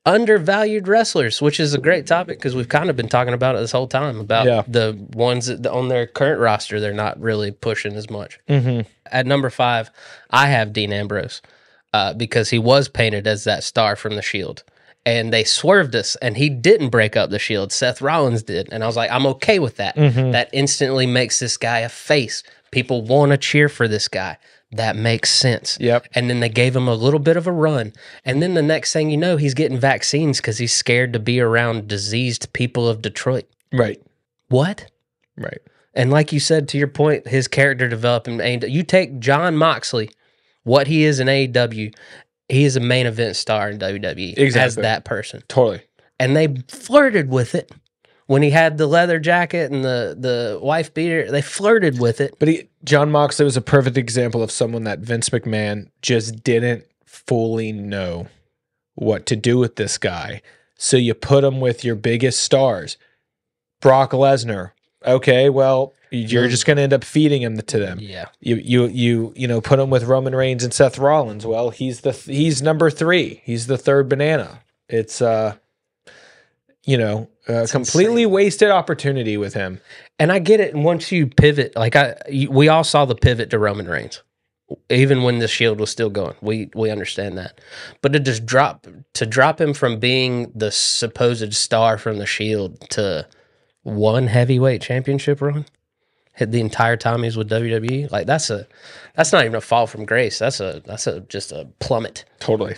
undervalued wrestlers, which is a great topic because we've kind of been talking about it this whole time about the ones that on their current roster they're not really pushing as much. At number 5, I have Dean Ambrose because he was painted as that star from the Shield. And they swerved us, and he didn't break up the Shield. Seth Rollins did. And I was like, I'm okay with that. That instantly makes this guy a face. People want to cheer for this guy. That makes sense. Yep. And then they gave him a little bit of a run. And then the next thing you know, he's getting vaccines because he's scared to be around diseased people of Detroit. Right. What? Right. And like you said, to your point, his character development. You take John Moxley, what he is in AEW, he is a main event star in WWE as that person. Totally. And they flirted with it. When he had the leather jacket and the wife beater, they flirted with it. But John Moxley was a perfect example of someone that Vince McMahon just didn't fully know what to do with this guy. So you put him with your biggest stars. Brock Lesnar. Okay, well, you're just going to end up feeding him to them. Yeah. You put him with Roman Reigns and Seth Rollins. Well, he's number 3. He's the third banana. It's completely insane. Wasted opportunity with him. And I get it. And once you pivot, we all saw the pivot to Roman Reigns, even when the Shield was still going. We understand that. But to just drop him from being the supposed star from the Shield to one heavyweight championship run, hit the entire time he was with WWE, like that's not even a fall from grace. That's just a plummet. Totally.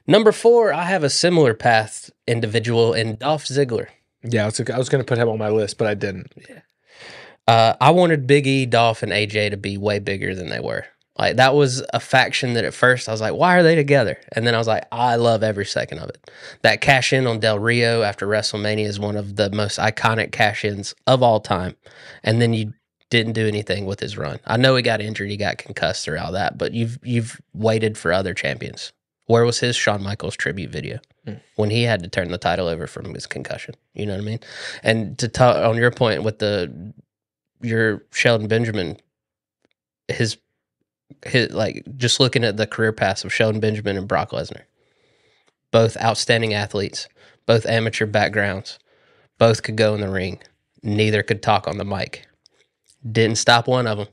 Number 4, I have a similar path individual in Dolph Ziggler. Yeah, I was going to put him on my list, but I didn't. Yeah. I wanted Big E, Dolph, and AJ to be way bigger than they were. Like, that was a faction that at first I was like, why are they together? And then I was like, I love every second of it. That cash-in on Del Rio after WrestleMania is one of the most iconic cash-ins of all time. And then you didn't do anything with his run. I know he got injured, he got concussed through all that, but you've waited for other champions. Where was his Shawn Michaels tribute video when he had to turn the title over from his concussion? You know what I mean? And to talk on your point with your Shelton Benjamin, his like just looking at the career paths of Shelton Benjamin and Brock Lesnar, both outstanding athletes, both amateur backgrounds, both could go in the ring, neither could talk on the mic. Didn't stop one of them.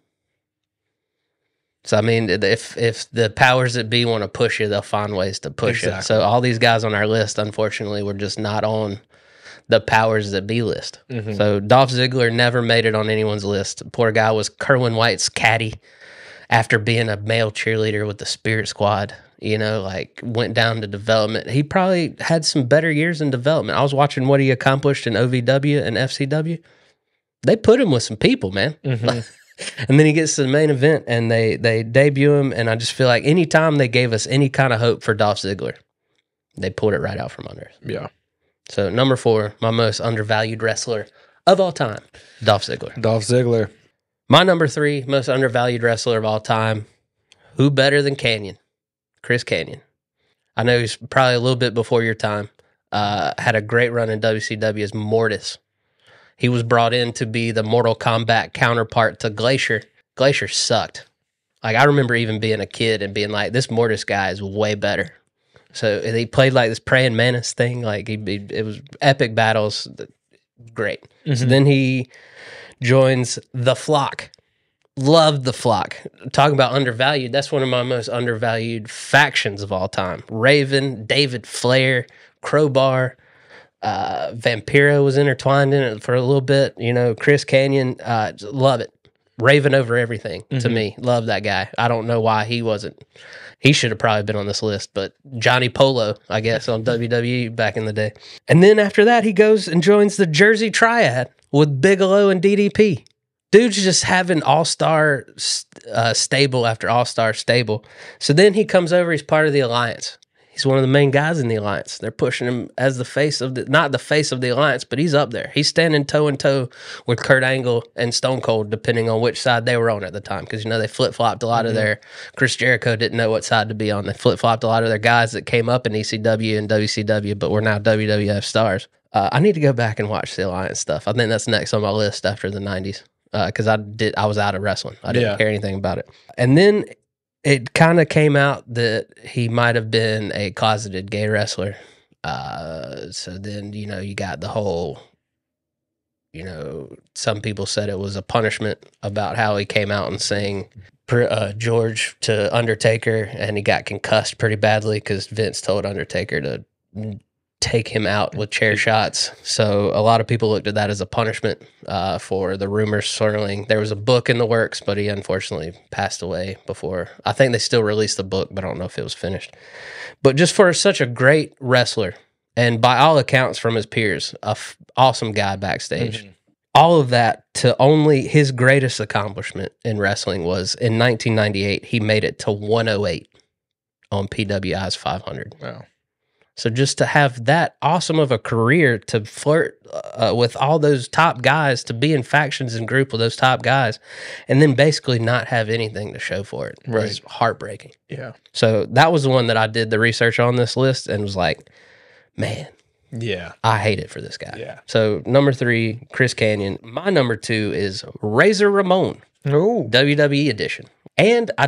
So, I mean, if the powers that be want to push you, they'll find ways to push it. So all these guys on our list, unfortunately, were just not on the powers that be list. So Dolph Ziggler never made it on anyone's list. Poor guy was Kerwin White's caddy after being a male cheerleader with the Spirit Squad. Went down to development. He probably had some better years in development. I was watching what he accomplished in OVW and FCW. They put him with some people, man. And then he gets to the main event, and they debut him, and I just feel like anytime they gave us any kind of hope for Dolph Ziggler, they pulled it right out from under us. Yeah. So, number 4, my most undervalued wrestler of all time, Dolph Ziggler. Dolph Ziggler. My number 3, most undervalued wrestler of all time, who better than Canyon? Chris Canyon. I know he's probably a little bit before your time. Had a great run in WCW as Mortis. He was brought in to be the Mortal Kombat counterpart to Glacier. Glacier sucked. Like, I remember even being a kid and being like, this Mortis guy is way better. So he played like this praying mantis thing. Like, it was epic battles. Great. So then he joins The Flock. Loved The Flock. Talking about undervalued, that's one of my most undervalued factions of all time. Raven, David Flair, Crowbar, Vampiro was intertwined in it for a little bit. Chris Canyon, love it. Raven over everything to me. Love that guy. I don't know why he wasn't. He should have probably been on this list, but Johnny Polo, I guess, on WWE back in the day. And then after that, he goes and joins the Jersey Triad with Bigelow and DDP. Dude's just having all-star stable after all-star stable. So then he comes over, he's part of the Alliance. He's one of the main guys in the Alliance. They're pushing him as the face of not the face of the Alliance, but he's up there. He's standing toe-in-toe with Kurt Angle and Stone Cold, depending on which side they were on at the time. Because, they flip-flopped a lot of their... Chris Jericho didn't know what side to be on. They flip-flopped a lot of their guys that came up in ECW and WCW, but were now WWF stars. I need to go back and watch the Alliance stuff. I think that's next on my list after the 90s. Because I was out of wrestling. I didn't care anything about it. And then it kind of came out that he might have been a closeted gay wrestler So then, you got the whole, some people said it was a punishment about how he came out and sang George to Undertaker, and he got concussed pretty badly because Vince told Undertaker to take him out with chair shots. So a lot of people looked at that as a punishment for the rumors swirling. There was a book in the works, but he unfortunately passed away before. I think they still released the book, but I don't know if it was finished. But just for such a great wrestler, and by all accounts from his peers, awesome guy backstage. Mm-hmm. All of that to only his greatest accomplishment in wrestling was in 1998, he made it to 108 on PWI's 500. Wow. So just to have that awesome of a career, to flirt with all those top guys, to be in factions and group with those top guys, and then basically not have anything to show for it was heartbreaking. Yeah. So that was the one that I did the research on this list and was like, man, yeah, I hate it for this guy. Yeah. So number 3, Chris Kanyon. My number 2 is Razor Ramon, WWE edition. And I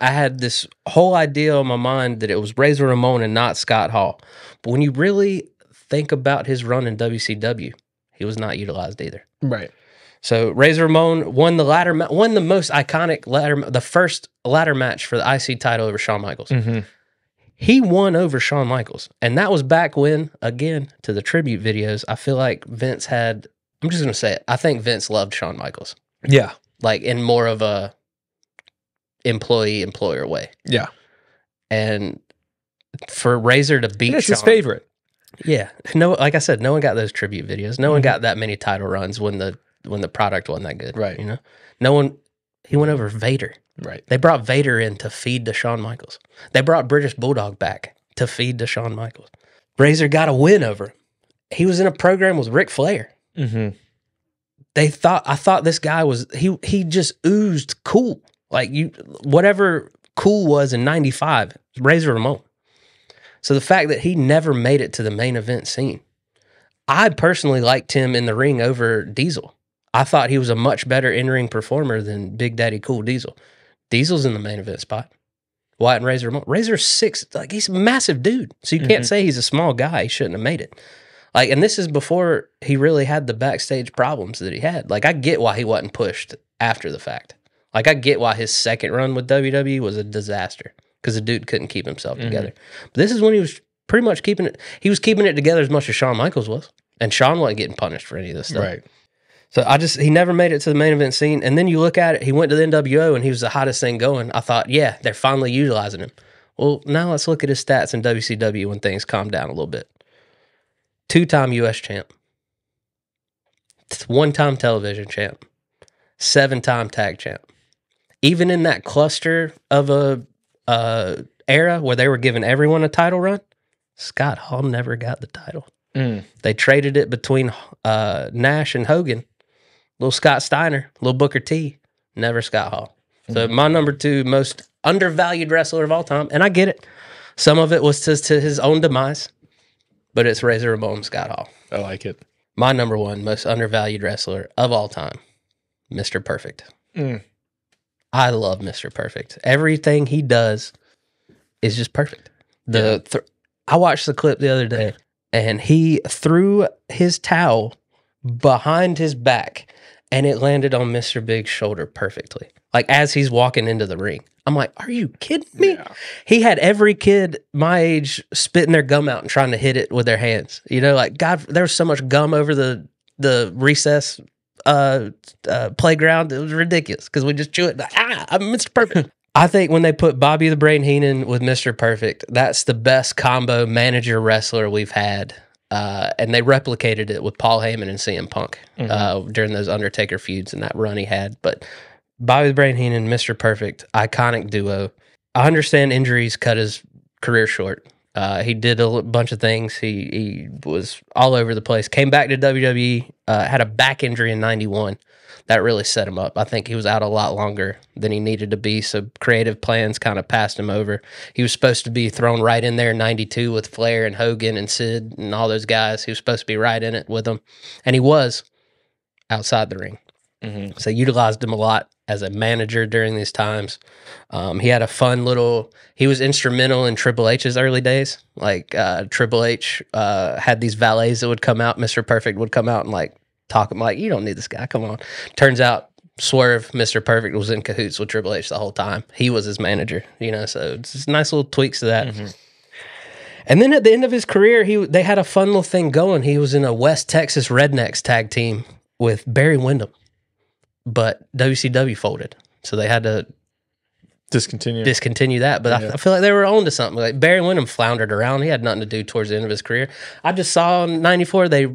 had this whole idea on my mind that it was Razor Ramon and not Scott Hall. But when you really think about his run in WCW, he was not utilized either. Right. So Razor Ramon won the most iconic the first ladder match for the IC title over Shawn Michaels. Mm-hmm. He won over Shawn Michaels. And that was back when, again, to the tribute videos, I feel like Vince had, I'm just going to say it, I think Vince loved Shawn Michaels. Yeah. Like in more of a employee-employer way. Yeah. And for Razor to beat Shawn. It's his favorite. Yeah. No, like I said, no one got those tribute videos. No one got that many title runs when the product wasn't that good. Right. He went over Vader. Right. They brought Vader in to feed to Shawn Michaels. They brought British Bulldog back to feed to Shawn Michaels. Razor got a win over him. He was in a program with Ric Flair. Mm-hmm. I thought this guy was, he just oozed cool. Like whatever cool was in 95, Razor Ramon. So the fact that he never made it to the main event scene, I personally liked him in the ring over Diesel. I thought he was a much better in-ring performer than Big Daddy Cool Diesel. Diesel's in the main event spot. Wyatt and Razor Ramon. Razor's 6, like he's a massive dude. So you can't say he's a small guy. He shouldn't have made it. Like, and this is before he really had the backstage problems that he had. Like, I get why he wasn't pushed after the fact. Like, I get why his second run with WWE was a disaster because the dude couldn't keep himself together. But this is when he was pretty much keeping it together as much as Shawn Michaels was. And Shawn wasn't getting punished for any of this stuff. Right. So he never made it to the main event scene. And then you look at it, he went to the NWO and he was the hottest thing going. I thought, yeah, they're finally utilizing him. Well, now let's look at his stats in WCW when things calm down a little bit. 2-time U.S. champ. 1-time television champ. 7-time tag champ. Even in that cluster of a era where they were giving everyone a title run, Scott Hall never got the title. They traded it between Nash and Hogan. Little Scott Steiner, little Booker T, never Scott Hall. So my number 2 most undervalued wrestler of all time, and I get it. Some of it was to his own demise, but it's Razor Ramon, Scott Hall. I like it. My number 1 most undervalued wrestler of all time, Mr. Perfect. I love Mr. Perfect. Everything he does is just perfect. I watched the clip the other day, and he threw his towel behind his back, and it landed on Mr. Big's shoulder perfectly. Like, as he's walking into the ring. I'm like, are you kidding me? Yeah. He had every kid my age spitting their gum out and trying to hit it with their hands. Like, God, there was so much gum over the recess playground. It was ridiculous because we just chew it. Like, I'm Mr. Perfect. I think when they put Bobby the Brain Heenan with Mr. Perfect, that's the best combo manager wrestler we've had. And they replicated it with Paul Heyman and CM Punk during those Undertaker feuds and that run he had. But Bobby the Brain Heenan, Mr. Perfect, iconic duo. I understand injuries cut his career short. He did a bunch of things. He was all over the place. Came back to WWE, had a back injury in 91. That really set him up. I think he was out a lot longer than he needed to be, so creative plans kind of passed him over. He was supposed to be thrown right in there in 92 with Flair and Hogan and Sid and all those guys. He was supposed to be right in it with them, and he was outside the ring. So utilized him a lot as a manager during these times. He had a fun little. He was instrumental in Triple H's early days. Like Triple H had these valets that would come out. Mr. Perfect would come out and like talk him like, you don't need this guy. Come on. Turns out Swerve, Mr. Perfect, was in cahoots with Triple H the whole time. He was his manager, you know. So it's just nice little tweaks to that. Mm-hmm. And then at the end of his career, they had a fun little thing going. He was in a West Texas Rednecks tag team with Barry Windham, but WCW folded, so they had to discontinue that. But I feel like they were on to something. Like Barry Windham floundered around. He had nothing to do towards the end of his career. I just saw in '94 they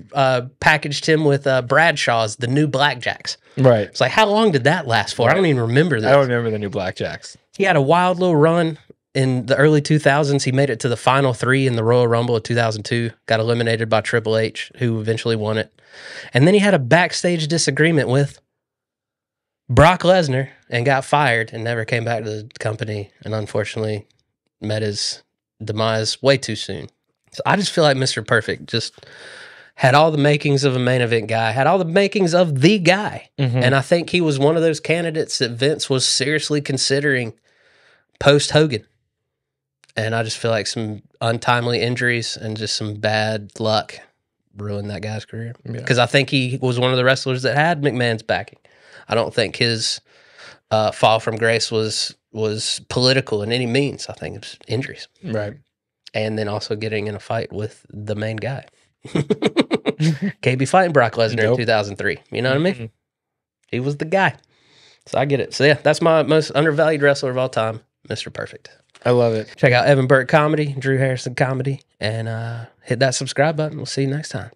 packaged him with Bradshaw's The New Blackjacks. Right. It's like, how long did that last for? Right. I don't even remember this. I don't remember the New Blackjacks. He had a wild little run in the early 2000s. He made it to the final 3 in the Royal Rumble of 2002. Got eliminated by Triple H, who eventually won it. And then he had a backstage disagreement with Brock Lesnar and got fired and never came back to the company, and unfortunately met his demise way too soon. So I just feel like Mr. Perfect just had all the makings of a main event guy, had all the makings of the guy. Mm-hmm. And I think he was one of those candidates that Vince was seriously considering post Hogan. And I just feel like some untimely injuries and just some bad luck ruined that guy's career. Because I think he was one of the wrestlers that had McMahon's backing. I don't think his fall from grace was political in any means. I think it was injuries. Right. And then also getting in a fight with the main guy. Can't be fighting Brock Lesnar in 2003. You know what I mean? He was the guy. So I get it. So yeah, that's my most undervalued wrestler of all time, Mr. Perfect. I love it. Check out Evan Burt Comedy, Drew Harrison Comedy, and hit that subscribe button. We'll see you next time.